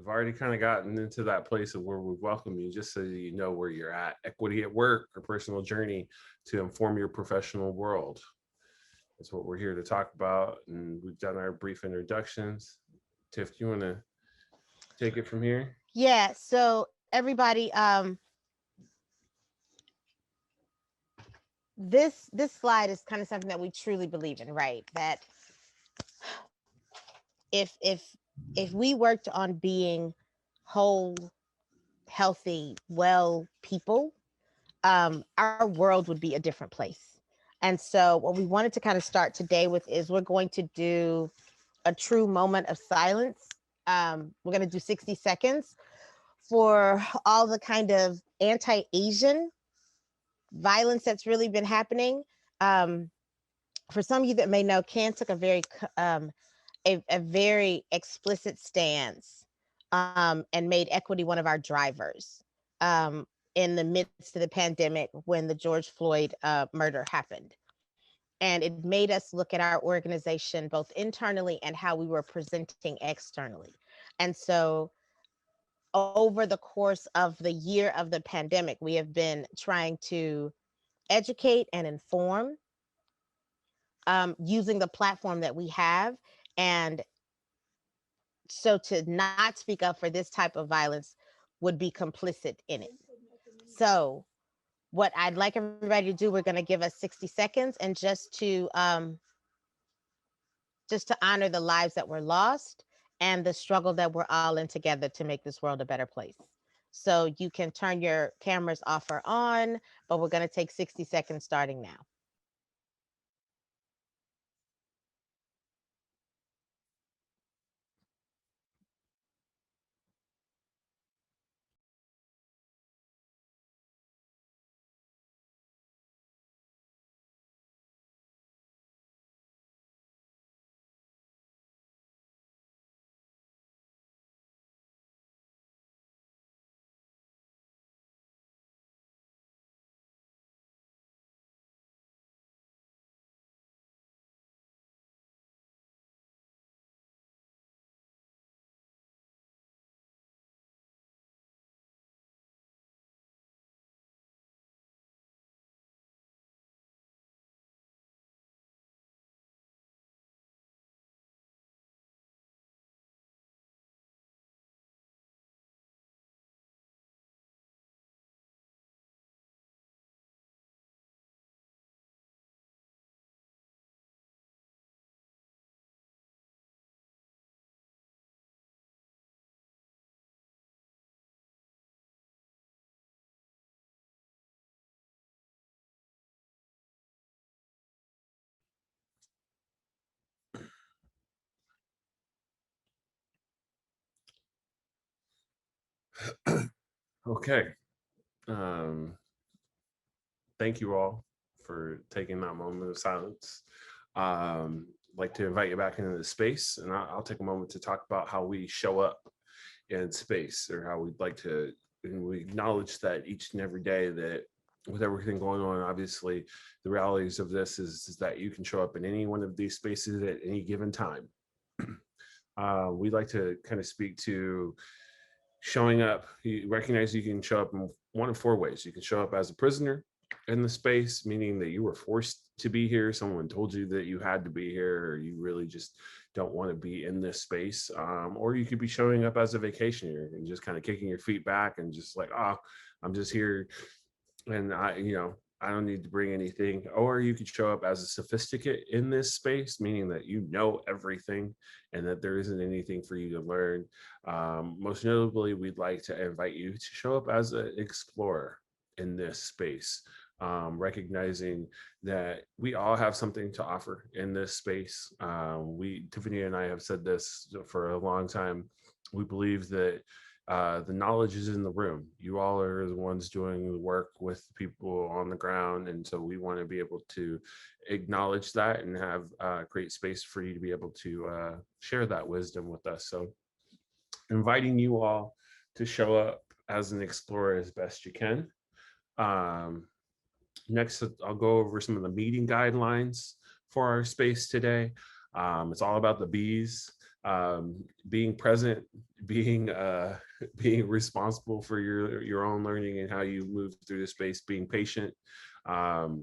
we've already kind of gotten into that place of where we welcome you just so you know where you're at. Equity at work, or personal journey to inform your professional world. That's what we're here to talk about. And we've done our brief introductions. Tiff, do you want to take it from here? Yeah, so everybody, this slide is kind of something that we truly believe in, right? That if if if we worked on being whole, healthy, well people, our world would be a different place. And so what we wanted to kind of start today with is we're going to do a true moment of silence. We're going to do 60 seconds for all the kind of anti-Asian violence that's really been happening. Um, for some of you that may know, Can took a very explicit stance, and made equity one of our drivers, in the midst of the pandemic when the George Floyd murder happened. And it made us look at our organization both internally and how we were presenting externally. And so over the course of the year of the pandemic, we have been trying to educate and inform, using the platform that we have. And so to not speak up for this type of violence would be complicit in it. So what I'd like everybody to do, we're going to give us 60 seconds, and just to honor the lives that were lost and the struggle that we're all in together to make this world a better place. So you can turn your cameras off or on, but we're going to take 60 seconds starting now. Okay. Um, Thank you all for taking that moment of silence. I'd like to invite you back into the space, and I'll take a moment to talk about how we show up in space, or how we'd like to. And we acknowledge that each and every day, that with everything going on, obviously, the realities of this is that you can show up in any one of these spaces at any given time. We'd like to kind of speak to showing up. You recognize you can show up in one of four ways. You can show up as a prisoner in the space, meaning that you were forced to be here. Someone told you that you had to be here, or you really just don't want to be in this space. Or you could be showing up as a vacationer and just kind of kicking your feet back and just like, oh, I'm just here, and I don't need to bring anything. Or you could show up as a sophisticate in this space, meaning that you know everything and that there isn't anything for you to learn. Most notably, we'd like to invite you to show up as an explorer in this space, recognizing that we all have something to offer in this space. Tiffany and I have said this for a long time. We believe that the knowledge is in the room. You all are the ones doing the work with people on the ground. And so we want to be able to acknowledge that and have great space for you to be able to share that wisdom with us. So inviting you all to show up as an explorer as best you can. Um, Next, I'll go over some of the meeting guidelines for our space today. It's all about the bees. Being present, being being responsible for your own learning and how you move through the space, being patient,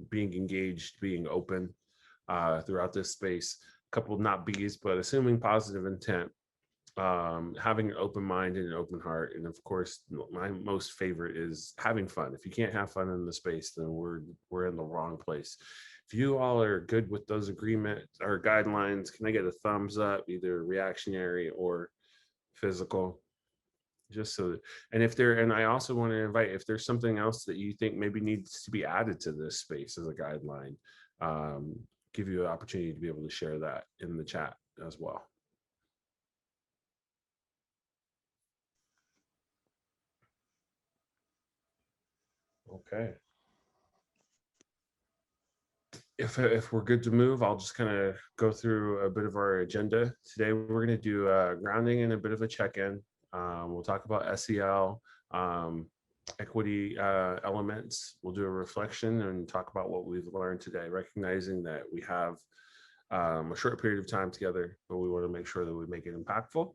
being engaged, being open throughout this space. Couple of not bees, but assuming positive intent, having an open mind and an open heart, and of course my most favorite is having fun. If you can't have fun in the space, then we're in the wrong place. If you all are good with those agreements or guidelines, can I get a thumbs up, either reactionary or physical? Just so that, and if there, and I also want to invite, if there's something else that you think maybe needs to be added to this space as a guideline, um, give you an opportunity to be able to share that in the chat as well. Okay. If we're good to move, I'll just kind of go through a bit of our agenda. Today, we're going to do grounding and a bit of a check-in. We'll talk about SEL, equity elements. We'll do a reflection and talk about what we've learned today, recognizing that we have a short period of time together, but we want to make sure that we make it impactful.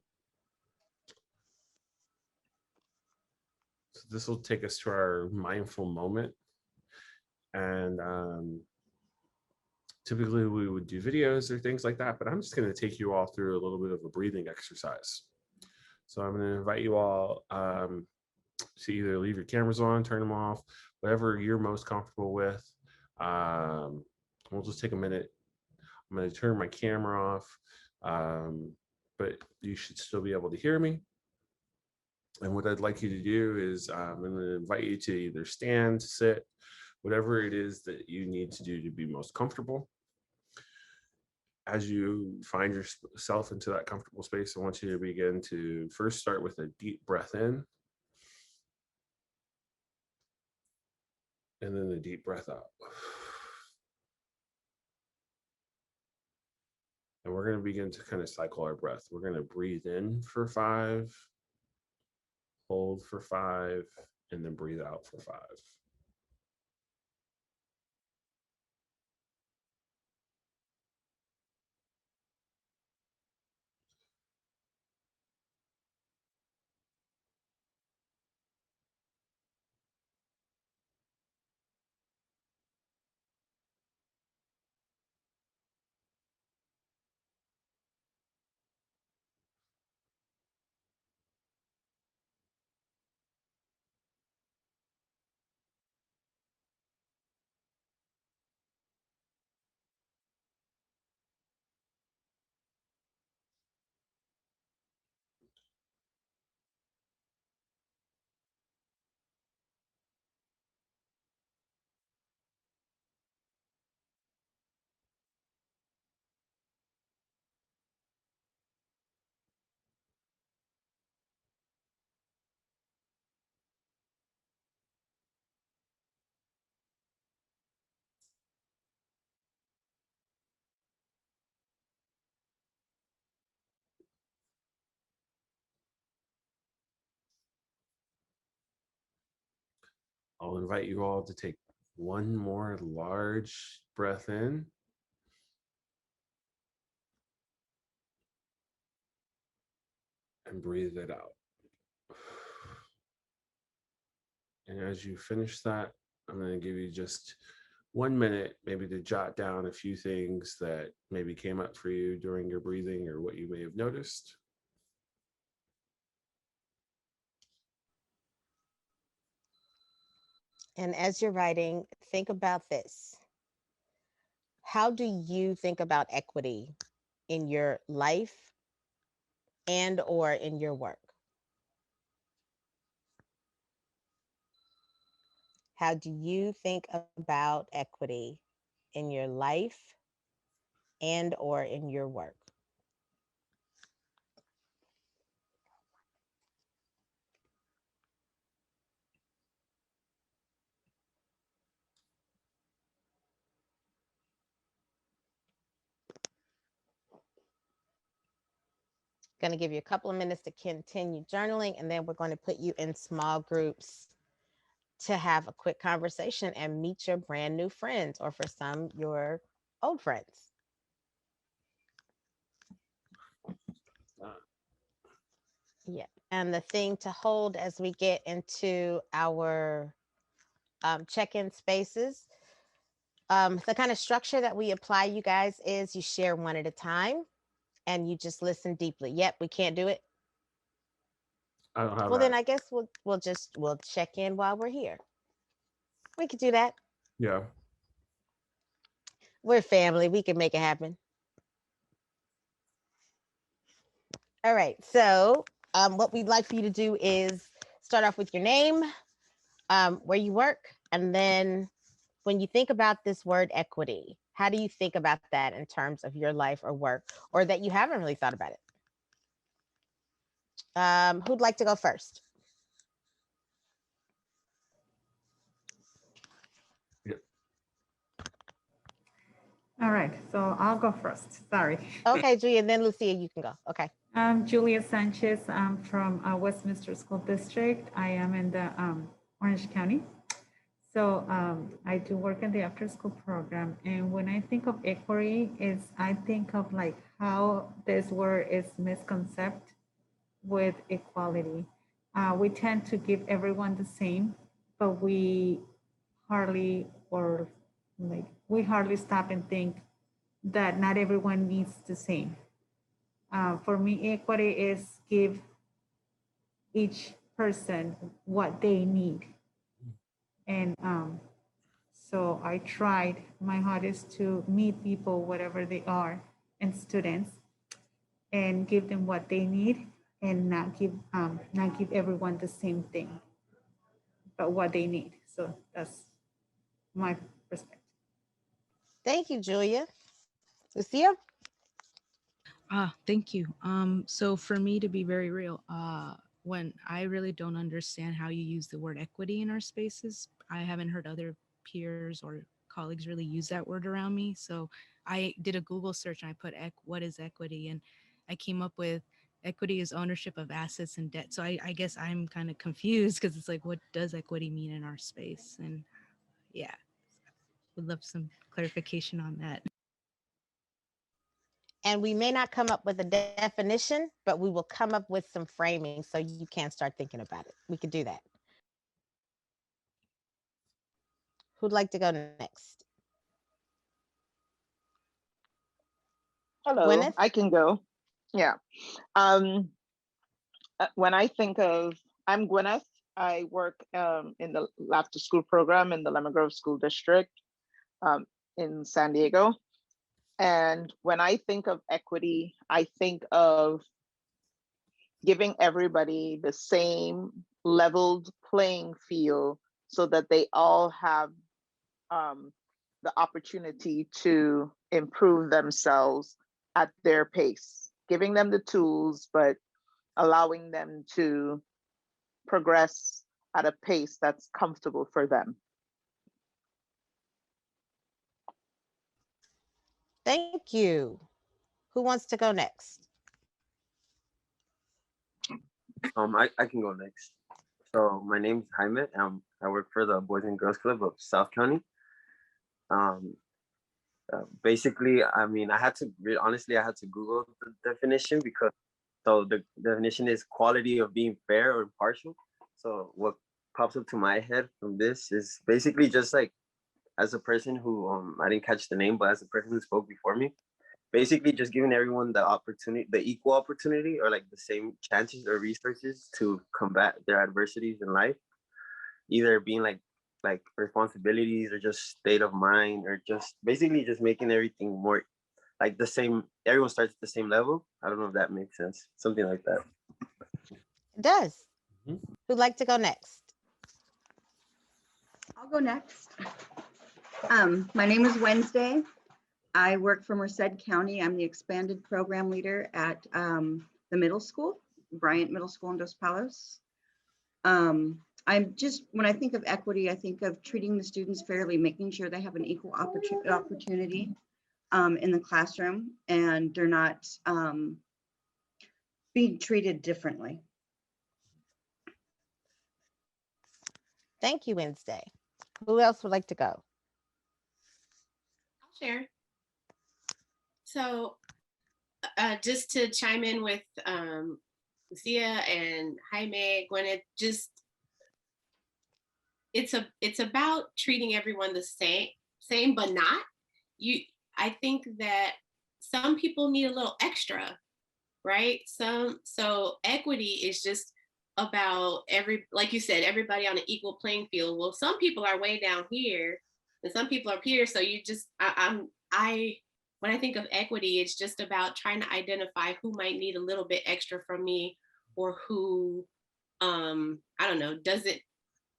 So this will take us to our mindful moment. And typically we would do videos or things like that, but I'm just going to take you all through a little bit of a breathing exercise. So I'm going to invite you all to either leave your cameras on, turn them off, whatever you're most comfortable with. We'll just take a minute. I'm going to turn my camera off, but you should still be able to hear me. And what I'd like you to do is I'm going to invite you to either stand, sit, whatever it is that you need to do to be most comfortable. As you find yourself into that comfortable space, I want you to begin to first start with a deep breath in, and then a deep breath out. And we're going to begin to kind of cycle our breath. We're going to breathe in for 5, hold for 5, and then breathe out for 5. I'll invite you all to take one more large breath in, and breathe it out. And as you finish that, I'm going to give you just 1 minute, maybe to jot down a few things that maybe came up for you during your breathing or what you may have noticed. And as you're writing, think about this. How do you think about equity in your life and or in your work? How do you think about equity in your life and or in your work? Going to give you a couple of minutes to continue journaling, and then we're going to put you in small groups to have a quick conversation and meet your brand new friends, or for some, your old friends. Yeah. And the thing to hold as we get into our check-in spaces, the kind of structure that we apply, you guys, is you share one at a time and you just listen deeply. Yep, we can't do it. I don't have Well, then that. I guess we'll check in while we're here. We could do that. Yeah. We're family. We can make it happen. All right. So, what we'd like for you to do is start off with your name, where you work, and then when you think about this word equity, how do you think about that in terms of your life or work, or that you haven't really thought about it? Who'd like to go first? Yeah. All right, so I'll go first. Sorry. Okay, Julia, and then Lucia, you can go. Okay. I'm Julia Sanchez. I'm from Westminster School District. I am in the Orange County. So I do work in the after school program. And when I think of equity, I think of like how this word is misconceived with equality. We tend to give everyone the same, but hardly or we hardly stop and think that not everyone needs the same. For me, equity is give each person what they need. And so I tried my hardest to meet people, whatever they are, and students, and give them what they need and not give everyone the same thing, but what they need. So that's my perspective. Thank you, Julia. Lucia? Thank you. So for me to be very real, when I really don't understand how you use the word equity in our spaces, I haven't heard other peers or colleagues really use that word around me. So I did a Google search and I put what is equity, and I came up with equity is ownership of assets and debt. So I guess I'm kind of confused because it's like, what does equity mean in our space? And yeah, would love some clarification on that. And we may not come up with a definition, but we will come up with some framing so you can start thinking about it. We could do that. Who'd like to go next? Hello, Gwyneth? I can go. Yeah. Um, when I think of, I'm Gwyneth. I work in the after school program in the Lemon Grove School District um, in San Diego. And when I think of equity, I think of giving everybody the same leveled playing field so that they all have um, the opportunity to improve themselves at their pace, giving them the tools, but allowing them to progress at a pace that's comfortable for them. Thank you. Who wants to go next? I can go next. So my name is Jaime. I work for the Boys and Girls Club of South County. Um, Basically, I mean, honestly, I had to Google the definition because so the definition is quality of being fair or impartial. So what pops up to my head from this is basically just like as a person who I didn't catch the name, but as a person who spoke before me, basically just giving everyone the opportunity, the equal opportunity, or like the same chances or resources to combat their adversities in life, either being like responsibilities or just state of mind, or just basically just making everything more like the same. Everyone starts at the same level. I don't know if that makes sense. Something like that. It does. Mhm. Who'd like to go next? I'll go next. My name is Wednesday. I work for Merced County. I'm the expanded program leader at the middle school, Bryant Middle School in Dos Palos. When I think of equity, I think of treating the students fairly, making sure they have an equal opportunity in the classroom, and they're not being treated differently. Thank you, Wednesday. Who else would like to go? I'll share. So just to chime in with Lucia and Jaime, Gwyneth, just it's about treating everyone the same, but not. I think that some people need a little extra, right? So equity is just about like you said, everybody on an equal playing field. Well, some people are way down here and some people are up here. So you just, when I think of equity, it's just about trying to identify who might need a little bit extra from me, or who, I don't know,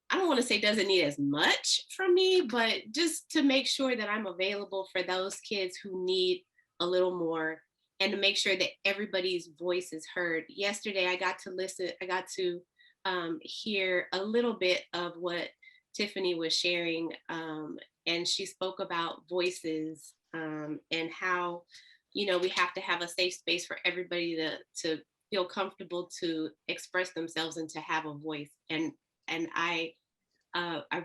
I don't want to say doesn't need as much from me, but just to make sure that I'm available for those kids who need a little more, and to make sure that everybody's voice is heard. Yesterday, I got to hear a little bit of what Tiffany was sharing, and she spoke about voices, and how, we have to have a safe space for everybody to feel comfortable to express themselves and to have a voice. And I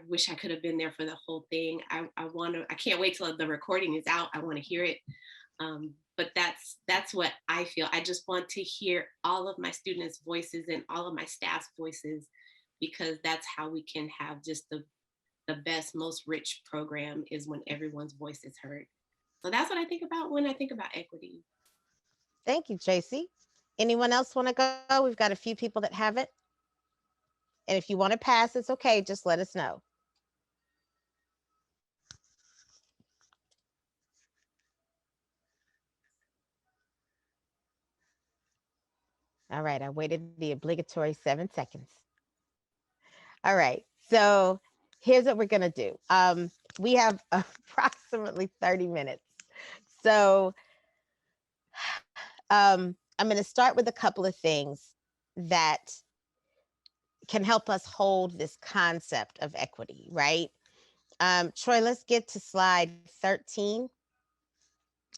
wish I could have been there for the whole thing. I can't wait till the recording is out. I want to hear it. But that's what I feel. I just want to hear all of my students' voices and all of my staff's voices, because that's how we can have just the best, most rich program, is when everyone's voice is heard. So that's what I think about when I think about equity. Thank you, Tracy. Anyone else want to go? We've got a few people that have it. And if you want to pass, it's okay. Just let us know. All right, I waited the obligatory 7 seconds. All right, so here's what we're gonna do. We have approximately 30 minutes. So I'm gonna start with a couple of things that can help us hold this concept of equity, right? Troy, let's get to slide 13.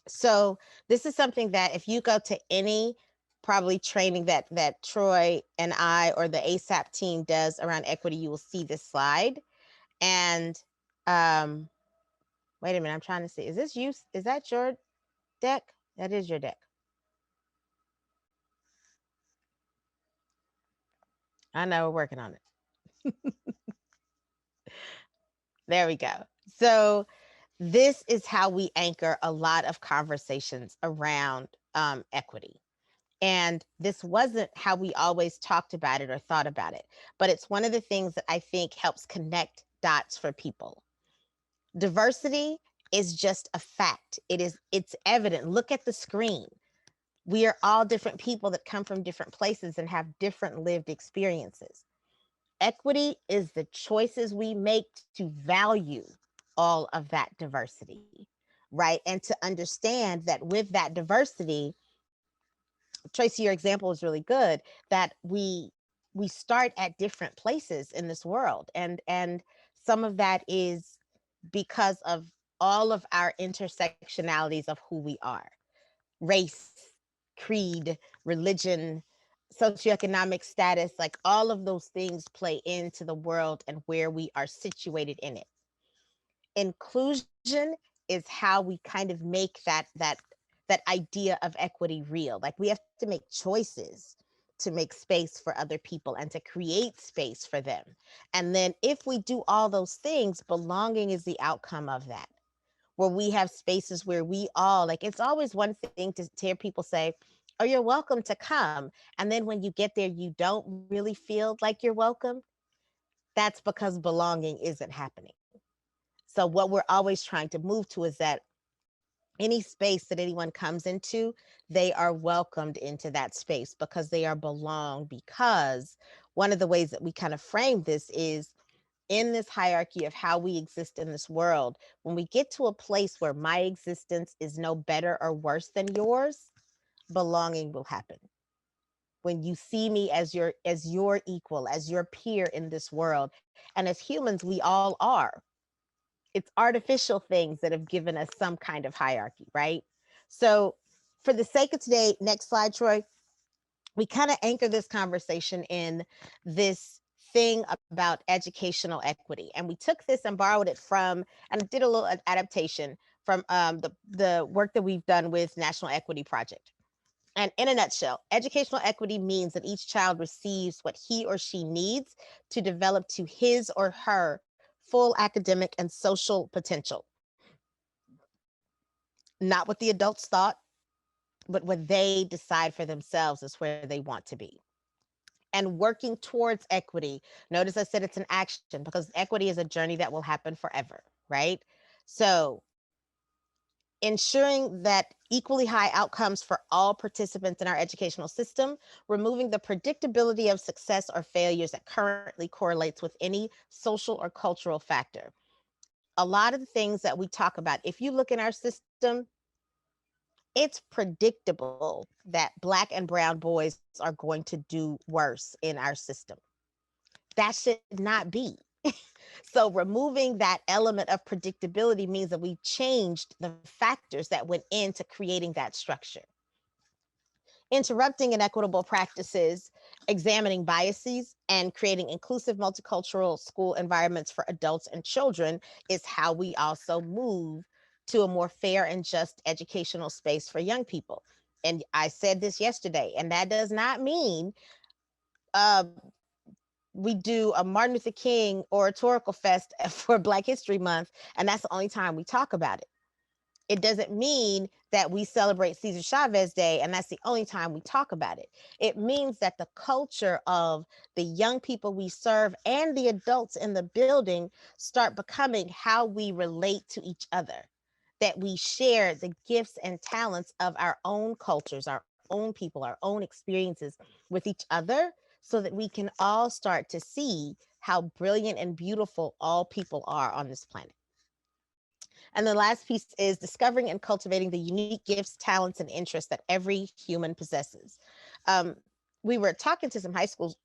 So this is something that if you go to any probably training that Troy and I or the ASAP team does around equity, you will see this slide. And wait a minute, I'm trying to see. Is that your deck? That is your deck. I know, we're working on it. There we go. So this is how we anchor a lot of conversations around equity. And this wasn't how we always talked about it or thought about it, but it's one of the things that I think helps connect dots for people. Diversity is just a fact. It's evident. Look at the screen. We are all different people that come from different places and have different lived experiences. Equity is the choices we make to value all of that diversity, right? And to understand that with that diversity, Tracy, your example is really good, that we start at different places in this world. And some of that is because of all of our intersectionalities of who we are. Race, creed, religion, socioeconomic status, like all of those things play into the world and where we are situated in it. Inclusion is how we kind of make that idea of equity real. Like we have to make choices to make space for other people and to create space for them. And then if we do all those things, belonging is the outcome of that, where we have spaces where we all, like, it's always one thing to hear people say, oh, you're welcome to come. And then when you get there, you don't really feel like you're welcome. That's because belonging isn't happening. So what we're always trying to move to is that any space that anyone comes into, they are welcomed into that space because they are belong. Because one of the ways that we kind of frame this is in this hierarchy of how we exist in this world, when we get to a place where my existence is no better or worse than yours, belonging will happen. When you see me as your equal, as your peer in this world, and as humans, we all are. It's artificial things that have given us some kind of hierarchy, right? So for the sake of today, next slide, Troy, we kind of anchor this conversation in this thing about educational equity. And we took this and borrowed it from, and did a little adaptation from the work that we've done with National Equity Project. And in a nutshell, educational equity means that each child receives what he or she needs to develop to his or her full academic and social potential. Not what the adults thought, but what they decide for themselves is where they want to be. And working towards equity, notice I said it's an action because equity is a journey that will happen forever, right? So ensuring that equally high outcomes for all participants in our educational system, removing the predictability of success or failures that currently correlates with any social or cultural factor. A lot of the things that we talk about, if you look in our system, it's predictable that Black and brown boys are going to do worse in our system. That should not be. So removing that element of predictability means that we changed the factors that went into creating that structure. Interrupting inequitable practices, examining biases, and creating inclusive multicultural school environments for adults and children is how we also move to a more fair and just educational space for young people. And I said this yesterday, and that does not mean uh, we do a Martin Luther King oratorical fest for Black History Month, and that's the only time we talk about it. It doesn't mean that we celebrate Cesar Chavez Day and that's the only time we talk about it. It means that the culture of the young people we serve and the adults in the building start becoming how we relate to each other, that we share the gifts and talents of our own cultures, our own people, our own experiences with each other, so that we can all start to see how brilliant and beautiful all people are on this planet. And the last piece is discovering and cultivating the unique gifts, talents, and interests that every human possesses. Um, we were talking to some high school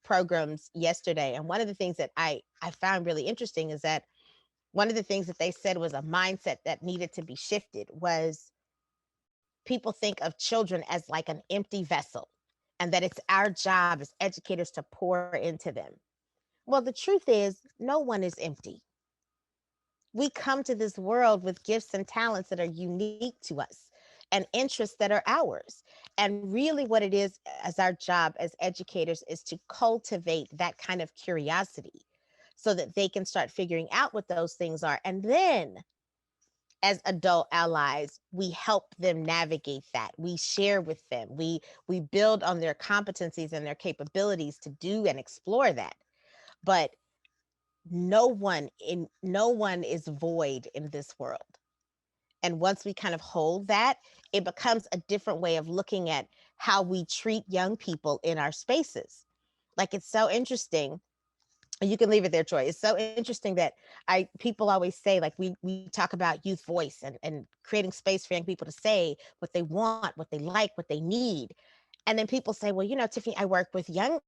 programs yesterday, and one of the things that I found really interesting is that one of the things that they said was a mindset that needed to be shifted was people think of children as like an empty vessel, and that it's our job as educators to pour into them. Well, the truth is, no one is empty. We come to this world with gifts and talents that are unique to us and interests that are ours. And really, what it is as our job as educators is to cultivate that kind of curiosity so that they can start figuring out what those things are. And then, as adult allies, we help them navigate that. We share with them. We build on their competencies and their capabilities to do and explore that. But no one is void in this world. And once we kind of hold that, it becomes a different way of looking at how we treat young people in our spaces. Like, it's so interesting. You can leave it there, Troy. It's so interesting that people always say, like, we talk about youth voice and creating space for young people to say what they want, what they like, what they need. And then people say, well, Tiffany, I work with young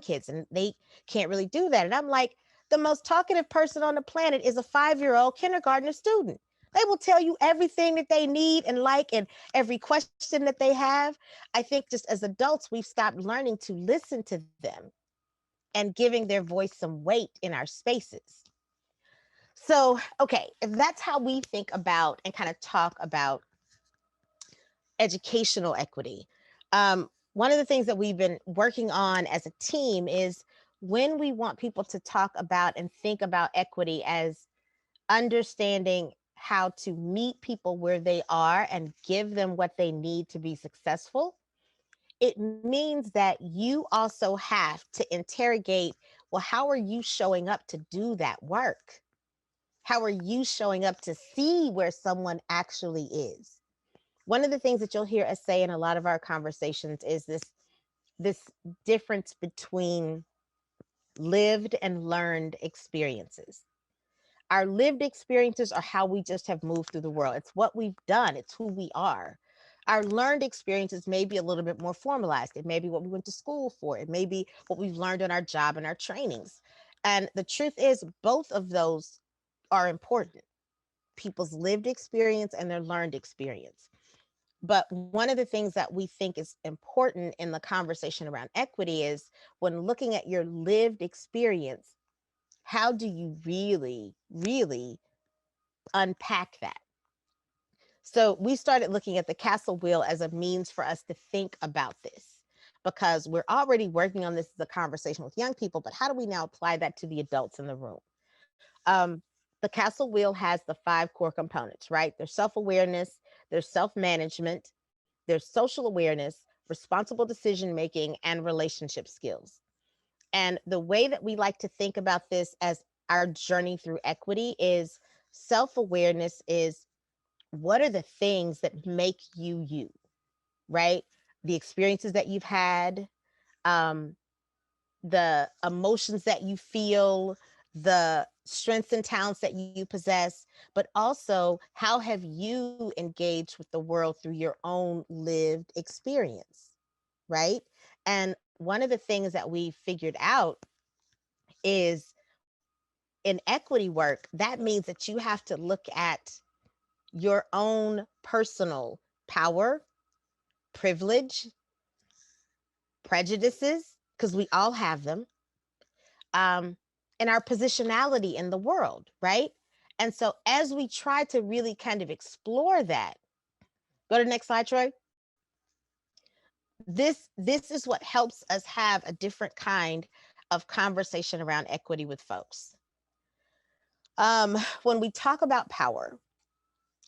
kids and they can't really do that. And I'm like, the most talkative person on the planet is a 5-year-old kindergartner student. They will tell you everything that they need and like, and every question that they have. I think just as adults, we've stopped learning to listen to them and giving their voice some weight in our spaces. So, okay, if that's how we think about and kind of talk about educational equity, one of the things that we've been working on as a team is when we want people to talk about and think about equity as understanding how to meet people where they are and give them what they need to be successful, it means that you also have to interrogate, well, how are you showing up to do that work? How are you showing up to see where someone actually is? One of the things that you'll hear us say in a lot of our conversations is this difference between lived and learned experiences. Our lived experiences are how we just have moved through the world. It's what we've done. It's who we are. Our learned experiences may be a little bit more formalized. It may be what we went to school for. It may be what we've learned in our job and our trainings. And the truth is, both of those are important. People's lived experience and their learned experience. But one of the things that we think is important in the conversation around equity is when looking at your lived experience, how do you really, really unpack that? So we started looking at the castle wheel as a means for us to think about this, because we're already working on this as a conversation with young people, but how do we now apply that to the adults in the room? The castle wheel has the 5 core components, right? There's self-awareness, there's self-management, there's social awareness, responsible decision making, and relationship skills. And the way that we like to think about this as our journey through equity is self-awareness is, what are the things that make you you, right? The experiences that you've had, um, the emotions that you feel, the strengths and talents that you possess, but also how have you engaged with the world through your own lived experience, right? And one of the things that we figured out is, in equity work, that means that you have to look at your own personal power, privilege, prejudices, because we all have them, and our positionality in the world, right? And so as we try to really kind of explore that, go to the next slide, Troy. This is what helps us have a different kind of conversation around equity with folks. When we talk about power,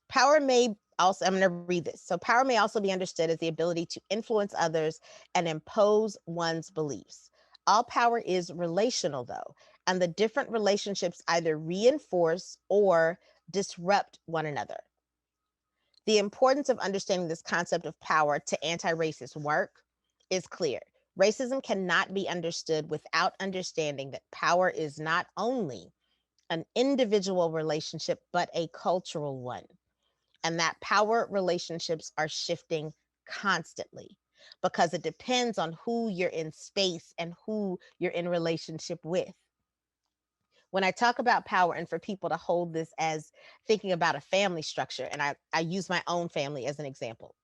power may also, I'm going to read this. So power may also be understood as the ability to influence others and impose one's beliefs. All power is relational, though, and the different relationships either reinforce or disrupt one another. The importance of understanding this concept of power to anti-racist work is clear. Racism cannot be understood without understanding that power is not only an individual relationship, but a cultural one, and that power relationships are shifting constantly because it depends on who you're in space and who you're in relationship with. When I talk about power, and for people to hold this as thinking about a family structure, and I use my own family as an example.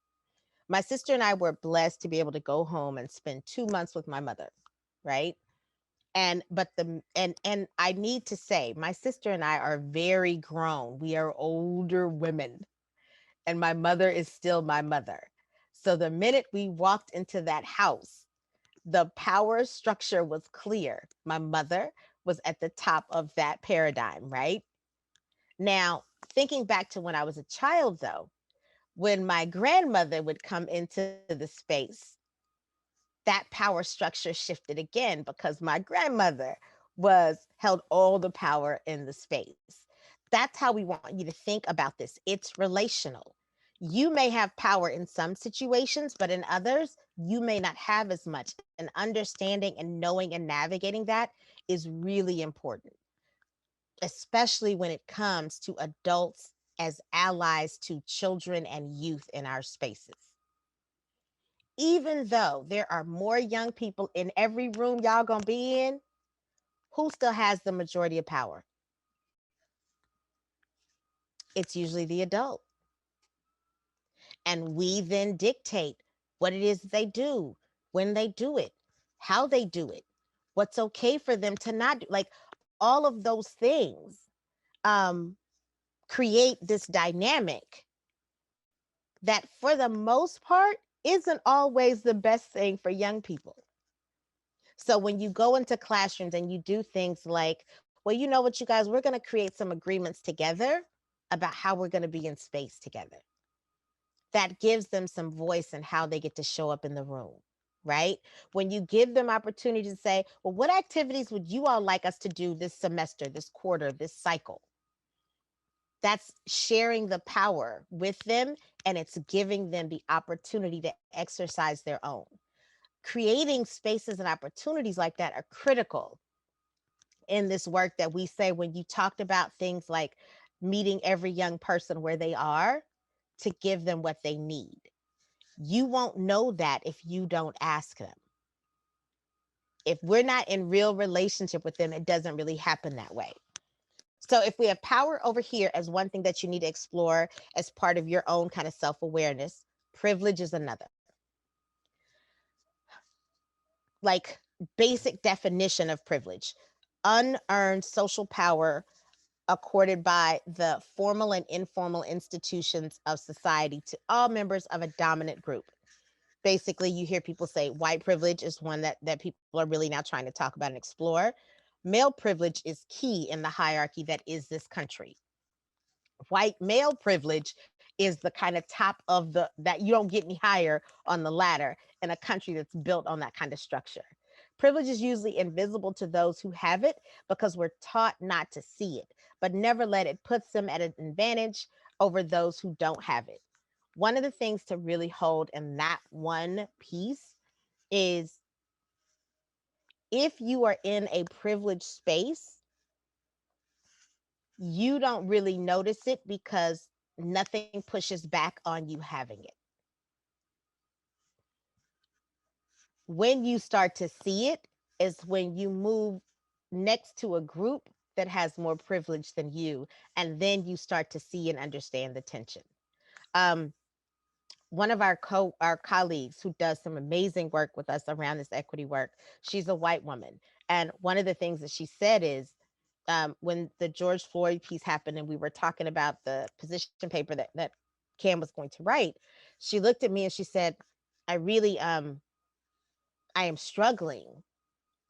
My sister and I were blessed to be able to go home and spend 2 months with my mother, right? And I need to say, my sister and I are very grown. We are older women, and my mother is still my mother. So the minute we walked into that house, the power structure was clear. My mother was at the top of that paradigm, right? Now, thinking back to when I was a child, though, when my grandmother would come into the space, that power structure shifted again because my grandmother held all the power in the space. That's how we want you to think about this. It's relational. You may have power in some situations, but in others, you may not have as much. And understanding and knowing and navigating that is really important, especially when it comes to adults as allies to children and youth in our spaces. Even though there are more young people in every room y'all gonna be in, who still has the majority of power? It's usually the adult. And we then dictate what it is that they do, when they do it, how they do it, what's okay for them to not do. Like, all of those things um, create this dynamic that, for the most part, isn't always the best thing for young people. So when you go into classrooms and you do things like, well, you know what, you guys, we're going to create some agreements together about how we're going to be in space together. That gives them some voice in how they get to show up in the room, right? When you give them opportunity to say, well, what activities would you all like us to do this semester, this quarter, this cycle? That's sharing the power with them, and it's giving them the opportunity to exercise their own. Creating spaces and opportunities like that are critical in this work that we say, when you talked about things like meeting every young person where they are to give them what they need. You won't know that if you don't ask them. If we're not in real relationship with them, it doesn't really happen that way. So if we have power over here as one thing that you need to explore as part of your own kind of self-awareness, privilege is another. Like, basic definition of privilege: unearned social power accorded by the formal and informal institutions of society to all members of a dominant group. Basically, you hear people say white privilege is one that people are really now trying to talk about and explore. Male privilege is key in the hierarchy that is this country. White male privilege is the kind of top of the, that you don't get any higher on the ladder in a country that's built on that kind of structure. Privilege is usually invisible to those who have it because we're taught not to see it, but never let it put them at an advantage over those who don't have it. One of the things to really hold in that one piece is if you are in a privileged space, you don't really notice it because nothing pushes back on you having it. When you start to see it is when you move next to a group that has more privilege than you, and then you start to see and understand the tension. Um, One of our colleagues who does some amazing work with us around this equity work, she's a white woman, and one of the things that she said is, when the George Floyd piece happened and we were talking about the position paper that Cam was going to write, she looked at me and she said, I really I am struggling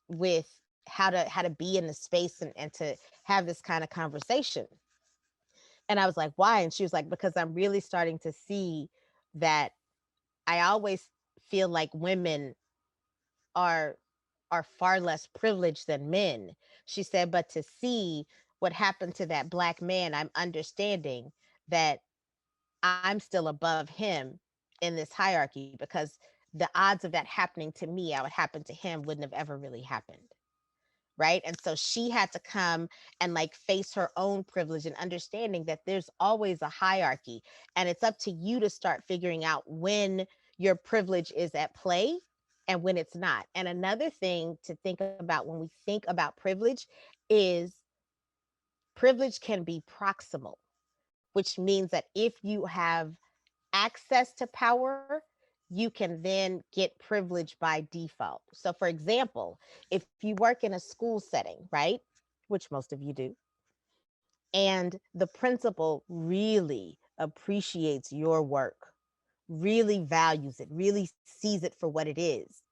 with how to be in the space and to have this kind of conversation. And I was like, why? And she was like, because I'm really starting to see that I always feel like women are are far less privileged than men. She said, but to see what happened to that Black man, I'm understanding that I'm still above him in this hierarchy because the odds of that happening to me, how it happened to him, wouldn't have ever really happened. Right. And so she had to come and like face her own privilege and understanding that there's always a hierarchy. And it's up to you to start figuring out when your privilege is at play and when it's not. And another thing to think about when we think about is privilege can be proximal, which means that if you have access to power, you can then get privilege by default. So, for example, if you work in a school setting, right, which most of you do, and the principal really appreciates your work, really values it, really sees it for what it is,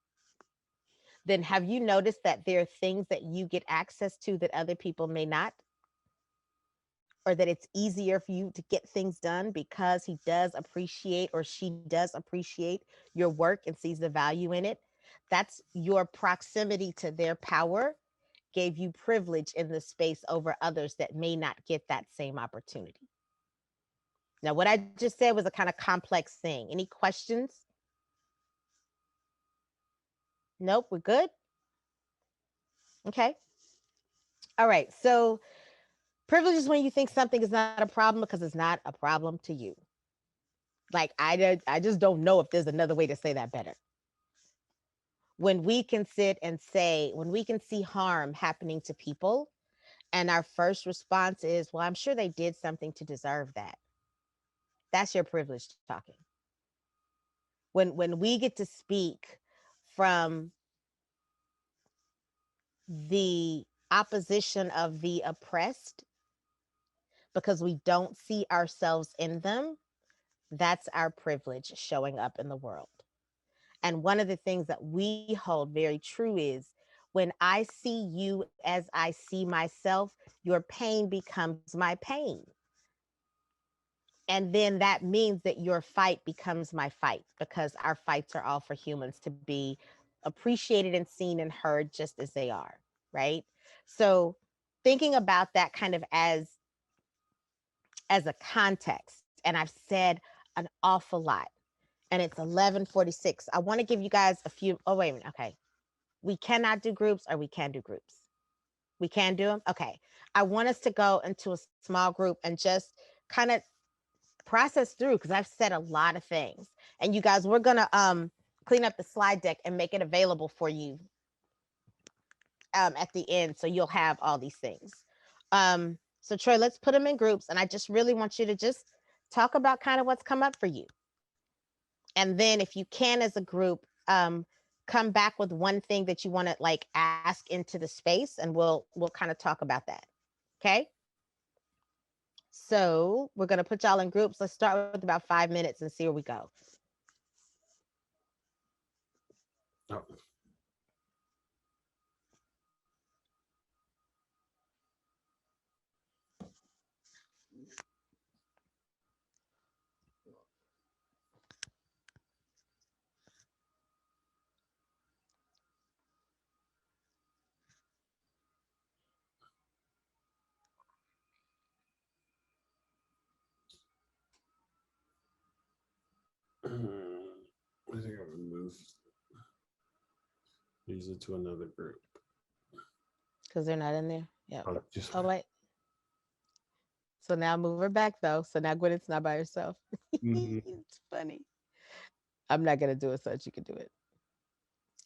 then have you noticed that there are things that you get access to that other people may not? Or that it's easier for you to get things done because he does appreciate or she does appreciate your work and sees the value in it. That's your proximity to their power gave you privilege in the space over others that may not get that same opportunity. Now, what I just said was a kind of complex thing. Any questions? Nope, we're good. Okay. All right. So privilege is when you think something is not a problem because it's not a problem to you. Like I just don't know if there's another way to say that better. When we can sit and say, when we can see harm happening to people, and our first response is, well, I'm sure they did something to deserve that. That's your privilege talking. When we get to speak from the opposition of the oppressed because we don't see ourselves in them, that's our privilege showing up in the world. And one of the things that we hold very true is when I see you as I see myself, your pain becomes my pain. And then that means that your fight becomes my fight because our fights are all for humans to be appreciated and seen and heard just as they are, right? So thinking about that kind of as a context, and I've said an awful lot, and it's 11:46. I want to give you guys a few. Oh, wait a minute. Okay. We cannot do groups or we can do groups. We can do them. Okay. I want us to go into a small group and just kind of process through because I've said a lot of things. And you guys, we're going to clean up the slide deck and make it available for you at the end. So you'll have all these things. So Troy, let's put them in groups. And I just really want you to just talk about kind of what's come up for you. And then if you can as a group, come back with one thing that you want to like ask into the space and we'll kind of talk about that. Okay. So we're going to put y'all in groups. Let's start with about 5 minutes and see where we go. Oh. I think I removed use it to another group. Because they're not in there. Yeah. Just Oh, wait. So now move her back, though. So now Gwyneth's not by herself. Mhm. It's funny. I'm not going to do it so that you can do it.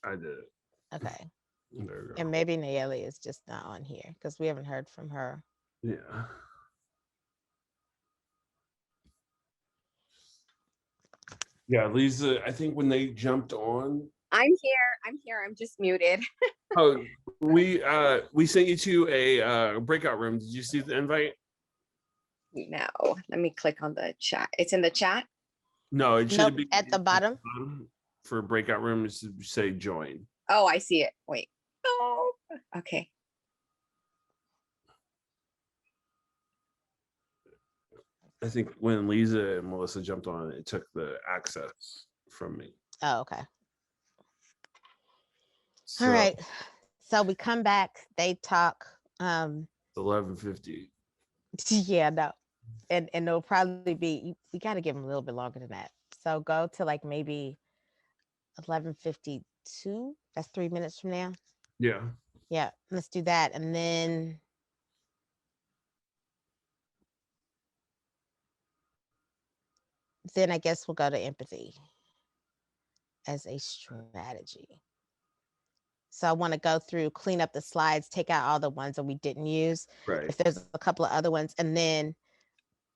I did it. Okay. There we go. And maybe Nayeli is just not on here because we haven't heard from her. Yeah. Yeah, Lisa, I think when they jumped on, I'm here. I'm just muted. oh, we sent you to a breakout room. Did you see the invite? No, let me click on the chat. It's in the chat. No, it should Nope, be at the bottom. For breakout rooms to say join. Oh, I see it. Wait. Oh, okay. I think when Lisa and Melissa jumped on, it took the access from me. Oh, okay. So, All right. So we come back. They talk. 11:50. Yeah, no. And it'll probably be, we got to give them a little bit longer than that. So go to like maybe 11:52. That's 3 minutes from now. Yeah. Yeah, let's do that. And then I guess we'll go to empathy as a strategy. So I want to go through, clean up the slides, take out all the ones that we didn't use. Right. If there's a couple of other ones. And then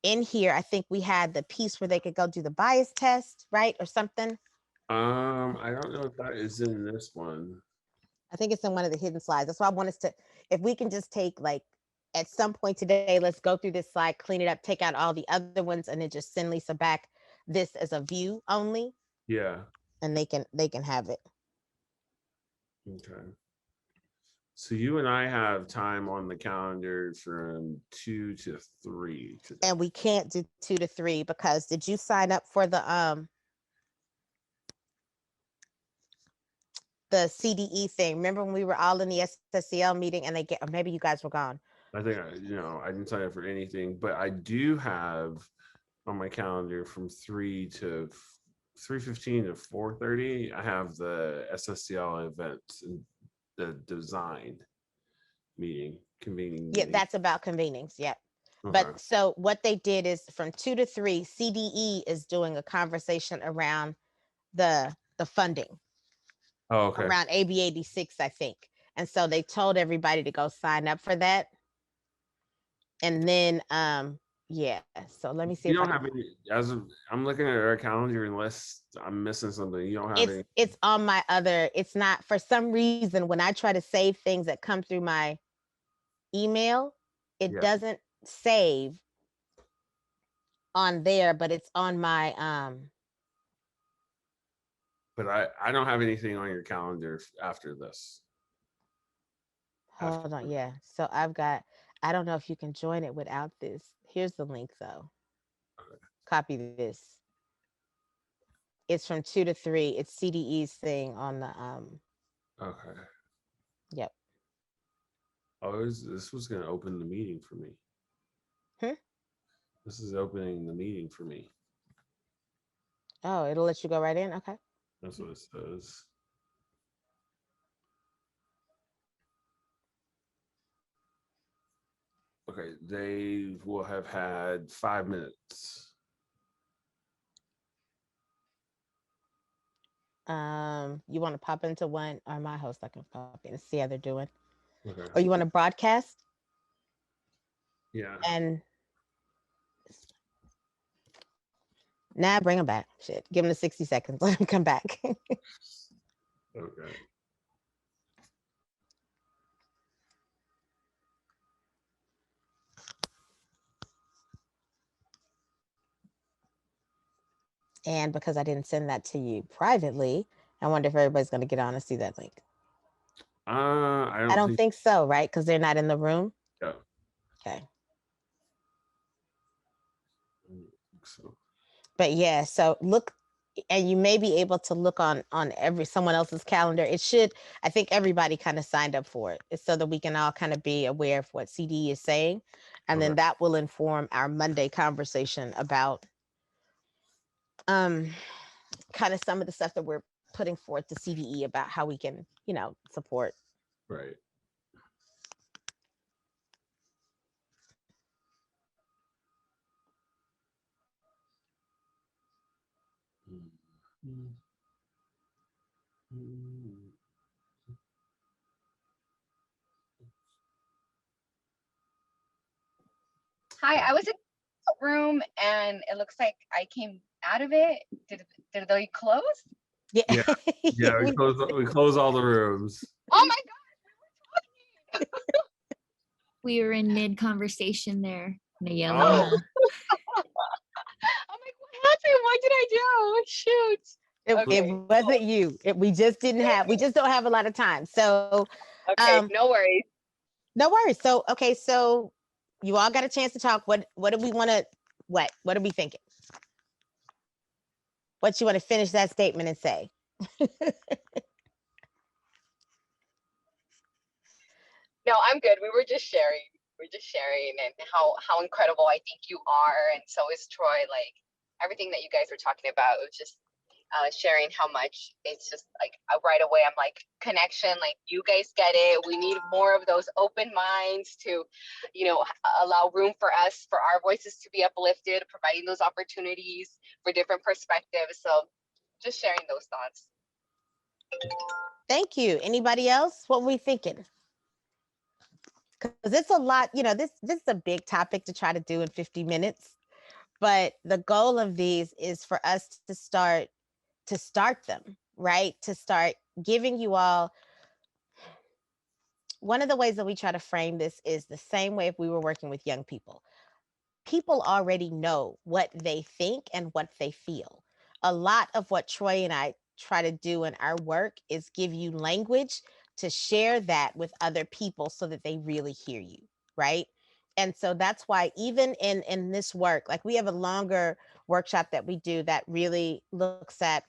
in here, I think we had the piece where they could go do the bias test, right? Or something. I don't know if that is in this one. I think it's in one of the hidden slides. That's why I want us to, if we can just take like, at some point today, let's go through this slide, clean it up, take out all the other ones, and then just send Lisa back this as a view only. Yeah. And they can have it. Okay. So you and I have time on the calendar from 2 to 3 today. And we can't do 2 to 3 because did you sign up for the CDE thing? Remember when we were all in the SSCL meeting and or maybe you guys were gone. I think I didn't sign up for anything, but I do have on my calendar from 3 to 3:15 to 4:30. I have the SSCL event and the design meeting, convening. Yeah, meeting. that's about convenings. Yep. Okay. But so what they did is from 2 to 3, CDE is doing a conversation around the funding. Oh, okay. Around AB 86, I think. And so they told everybody to go sign up for that. And then yeah, so let me see. You don't have any, I'm looking at our calendar, unless I'm missing something. You don't have any. It's on my other, it's not, for some reason, when I try to save things that come through my email, it doesn't save on there, but it's on my But I don't have anything on your calendar after this. hold on. Yeah, so I've got, I don't know if you can join it without this. Here's the link though. Okay. Copy this. It's from 2 to 3. It's CDE's thing on the Okay. Yep. Oh, this was going to open the meeting for me. This is opening the meeting for me. Oh, it'll let you go right in. Okay. That's what it says. Okay, they will have had 5 minutes. You want to pop into one, or my host, I can pop in and see how they're doing. Okay. Or you want to broadcast? Yeah. And now bring them back. Shit, give them the 60 seconds. Let them come back. Okay. And because I didn't send that to you privately, I wonder if everybody's going to get on and see that link. I I don't don't think so, right? Because they're not in the room. yeah. Okay. I don't think so. But yeah, so look, and you may be able to look on every someone else's calendar. It should, I think everybody kind of signed up for it. It's so that we can all kind of be aware of what CD is saying. And then Okay. that will inform our Monday conversation about kind of some of the stuff that we're putting forth to CDE about how we can, support. Right. Mm. Mm. Hi, I was in the room and it looks like I came out of it. Did they close? Yeah. Yeah. Yeah, we close all the rooms. Oh my God. We were in mid conversation there, Nayela. Oh. I'm like, what happened? What did I do? Shoot. It Okay. wasn't you. We just don't have a lot of time. So Okay, no worries. no worries. So okay, so you all got a chance to talk. What do we want to what are we thinking? What you want to finish that statement and say? No, I'm good. We were just sharing. We're just sharing and how incredible I think you are, and so is Troy. Like everything that you guys were talking about, it was just sharing how much it's just like right away. I'm like connection. Like you guys get it. We need more of those open minds to, allow room for us, for our voices to be uplifted, providing those opportunities for different perspectives. So, just sharing those thoughts. Thank you. Anybody else? What were we thinking? Because it's a lot, this is a big topic to try to do in 50 minutes. But the goal of these is for us to start them, right? To start giving you all. One of the ways that we try to frame this is the same way if we were working with young people. People already know what they think and what they feel. A lot of what Troy and I try to do in our work is give you language to share that with other people so that they really hear you, right? And so that's why even in this work, like we have a longer workshop that we do that really looks at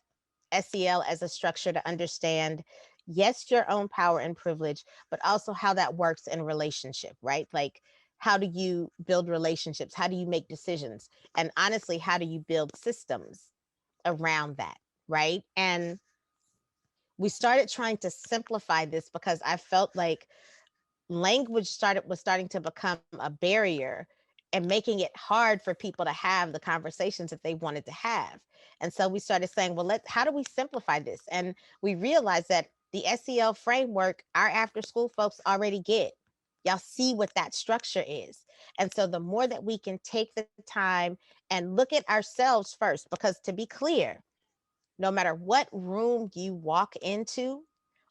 SEL as a structure to understand, yes, your own power and privilege, but also how that works in relationship, right? Like, how do you build relationships? How do you make decisions? And honestly, how do you build systems around that, right? And we started trying to simplify this because I felt like language was starting to become a barrier and making it hard for people to have the conversations that they wanted to have. And so we started saying, well, how do we simplify this? And we realized that the SEL framework, our after school folks already get. Y'all see what that structure is. And so the more that we can take the time and look at ourselves first, because to be clear, no matter what room you walk into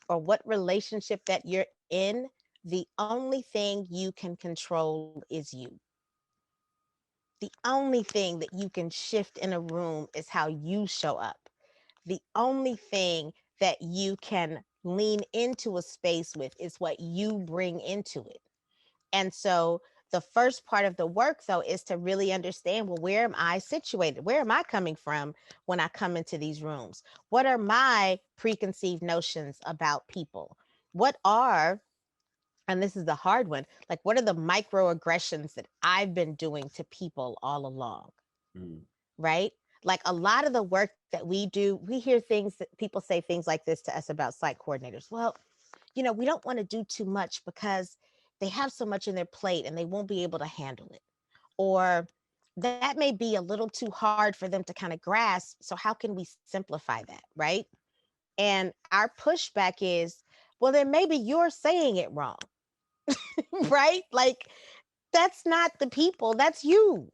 or what relationship that you're in, the only thing you can control is you. The only thing that you can shift in a room is how you show up. The only thing that you can lean into a space with is what you bring into it. And so the first part of the work, though, is to really understand, well, where am I situated? Where am I coming from when I come into these rooms? What are my preconceived notions about people? What are, and this is the hard one, like what are the microaggressions that I've been doing to people all along? Right? Like a lot of the work that we do, we hear things that people say things like this to us about site coordinators. Well, we don't want to do too much because they have so much in their plate and they won't be able to handle it. Or that may be a little too hard for them to kind of grasp. So how can we simplify that? Right? And our pushback is, well, then maybe you're saying it wrong. Right? Like that's not the people, that's you.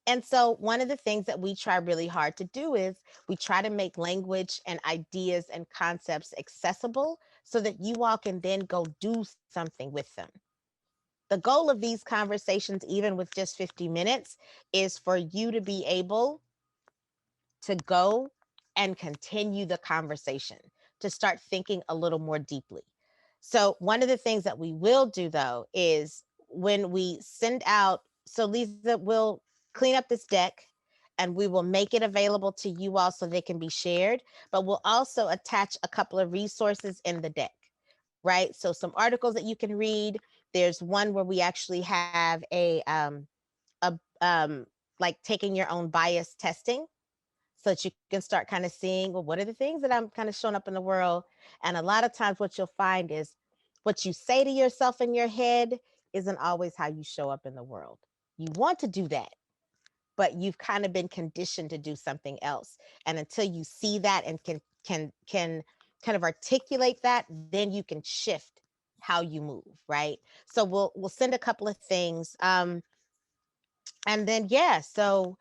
And so one of the things that we try really hard to do is we try to make language and ideas and concepts accessible so that you all can then go do something with them. The goal of these conversations, even with just 50 minutes, is for you to be able to go and continue the conversation, to start thinking a little more deeply. So one of the things that we will do though is when we send out, so Lisa will clean up this deck and we will make it available to you all so they can be shared, but we'll also attach a couple of resources in the deck, right? So some articles that you can read. There's one where we actually have a like taking your own bias testing so that you can start kind of seeing, well, what are the things that I'm kind of showing up in the world? And a lot of times what you'll find is what you say to yourself in your head isn't always how you show up in the world. You want to do that, but you've kind of been conditioned to do something else. And until you see that and can kind of articulate that, then you can shift how you move, right? So we'll send a couple of things. And then yeah, so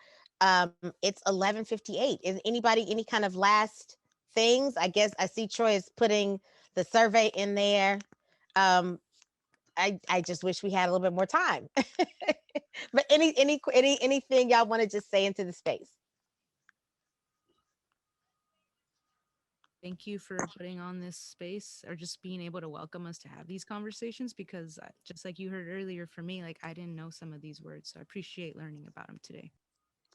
it's 11:58. Is anybody any kind of last things? I guess I see Troy is putting the survey in there. I just wish we had a little bit more time. But anything y'all want to just say into the space? Thank you for putting on this space or just being able to welcome us to have these conversations, because just like you heard earlier, for me, like I didn't know some of these words. So I appreciate learning about them today.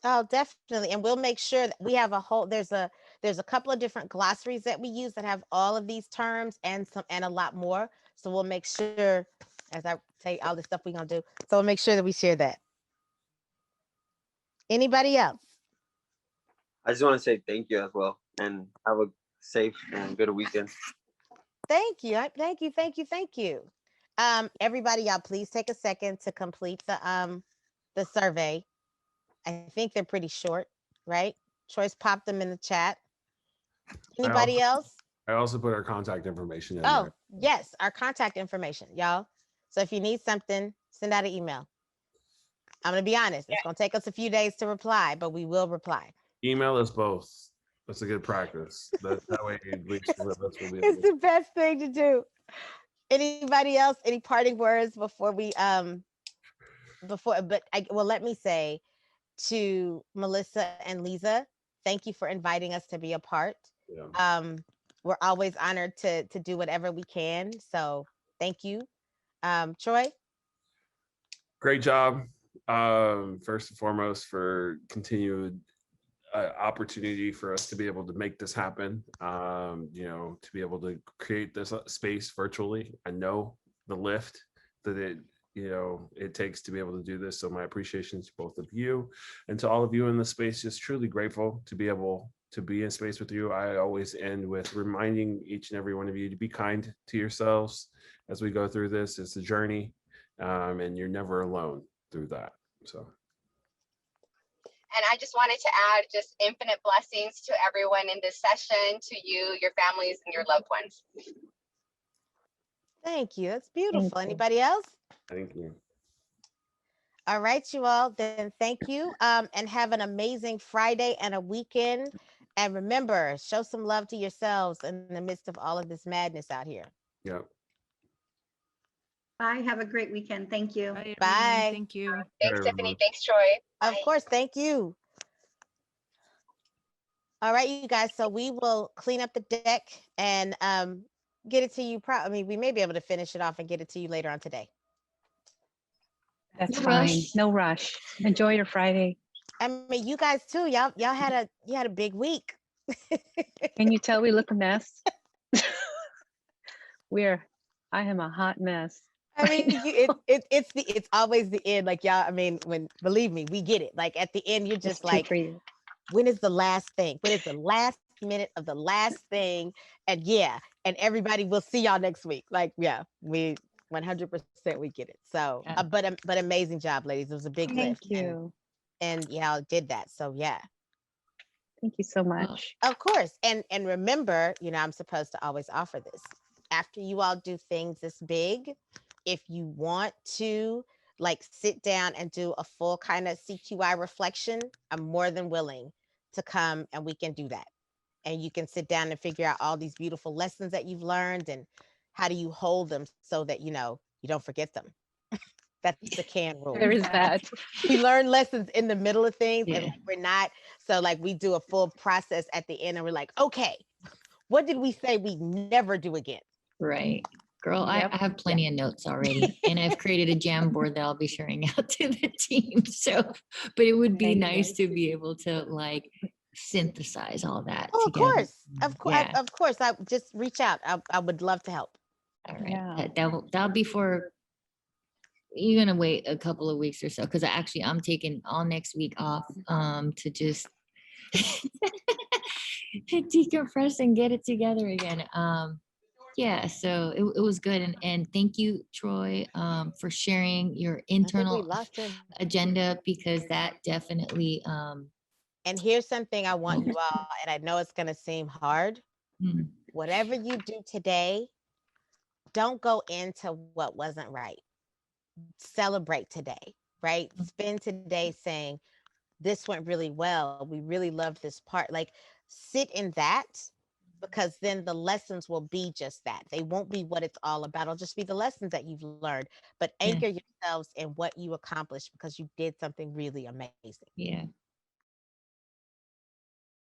Oh, definitely. And we'll make sure that we have a whole, there's a couple of different glossaries that we use that have all of these terms and a lot more. So we'll make sure, as I say all the stuff we're gonna do. So we'll make sure that we share that. Anybody else? I just want to say thank you as well, and have a safe and good weekend. Thank you. Thank you. Everybody, y'all, please take a second to complete the survey. I think they're pretty short, right? Troy's popped them in the chat. Anybody else? I also put our contact information in Oh, there. yes, our contact information, y'all. So if you need something, send out an email. I'm gonna be honest, it's gonna take us a few days to reply, but we will reply. Email us both. That's a good practice. That way, at least one of us will be able It's the best thing to do. Anybody else? Any parting words before we well, let me say to Melissa and Lisa, thank you for inviting us to be a part. Yeah. We're always honored to do whatever we can. So thank you. Troy? Great job. First and foremost, for continued opportunity for us to be able to make this happen. To be able to create this space virtually. I know the lift that it takes to be able to do this. So my appreciation to both of you and to all of you in the space. Just truly grateful to be able to be in space with you. I always end with reminding each and every one of you to be kind to yourselves as we go through this. It's a journey, and you're never alone through that. So. And I just wanted to add just infinite blessings to everyone in this session, to you, your families, and your loved ones. Thank you. That's beautiful. Anybody else? Thank you. All right, you all. Then thank you. And have an amazing Friday and a weekend. And remember, show some love to yourselves in the midst of all of this madness out here. Yeah. Bye. Have a great weekend. Thank you. Bye, everyone. Bye. Thank you. Thanks, Tiffany. Thanks, Troy. Of Bye. course. Thank you. All right, you guys. So we will clean up the deck and get it to you. We may be able to finish it off and get it to you later on today. That's No fine. rush. No rush. Enjoy your Friday. I mean, you guys too. Y'all had a big week. Can you tell we look a mess? I am a hot mess. I mean, it's always the end. Like y'all, I mean, believe me, we get it. Like at the end, you're just like, when is the last thing? When is the last minute of the last thing? And yeah, and everybody will see y'all next week. Like, yeah, we 100% we get it. So, Yeah. But amazing job, ladies. It was a big lift. Thank you. And y'all did that. So yeah. Thank you so much. Of course. And remember, I'm supposed to always offer this. After you all do things this big, if you want to like sit down and do a full kind of CQI reflection, I'm more than willing to come and we can do that. And you can sit down and figure out all these beautiful lessons that you've learned and how do you hold them so that, you don't forget them. That's the can rule. There is that. We learn lessons in the middle of things, and Yeah. like, we're not. So like we do a full process at the end, and we're like, okay, what did we say we never do again? Right. Girl, Yep. I have plenty of notes already, and I've created a jam board that I'll be sharing out to the team. So, but it would be Thank you. nice to be able to like synthesize all that Oh, together. of course, Yeah. of course. I just reach out. I would love to help. All right. Yeah. That'll be for, you're gonna wait a couple of weeks or so, because I'm taking all next week off to just decompress and get it together again. Yeah, so it was good, and thank you, Troy, for sharing your I think we internal lost him. agenda, because that definitely And here's something I want you all, and I know it's going to seem hard. mm, Whatever you do today, don't go into what wasn't right. Celebrate today, right? Spend today saying, this went really well. We really loved this part. Like, sit in that, because then the lessons will be just that. They won't be what it's all about. It'll just be the lessons that you've learned, but Yeah. anchor yourselves in what you accomplished, because you did something really amazing. yeah,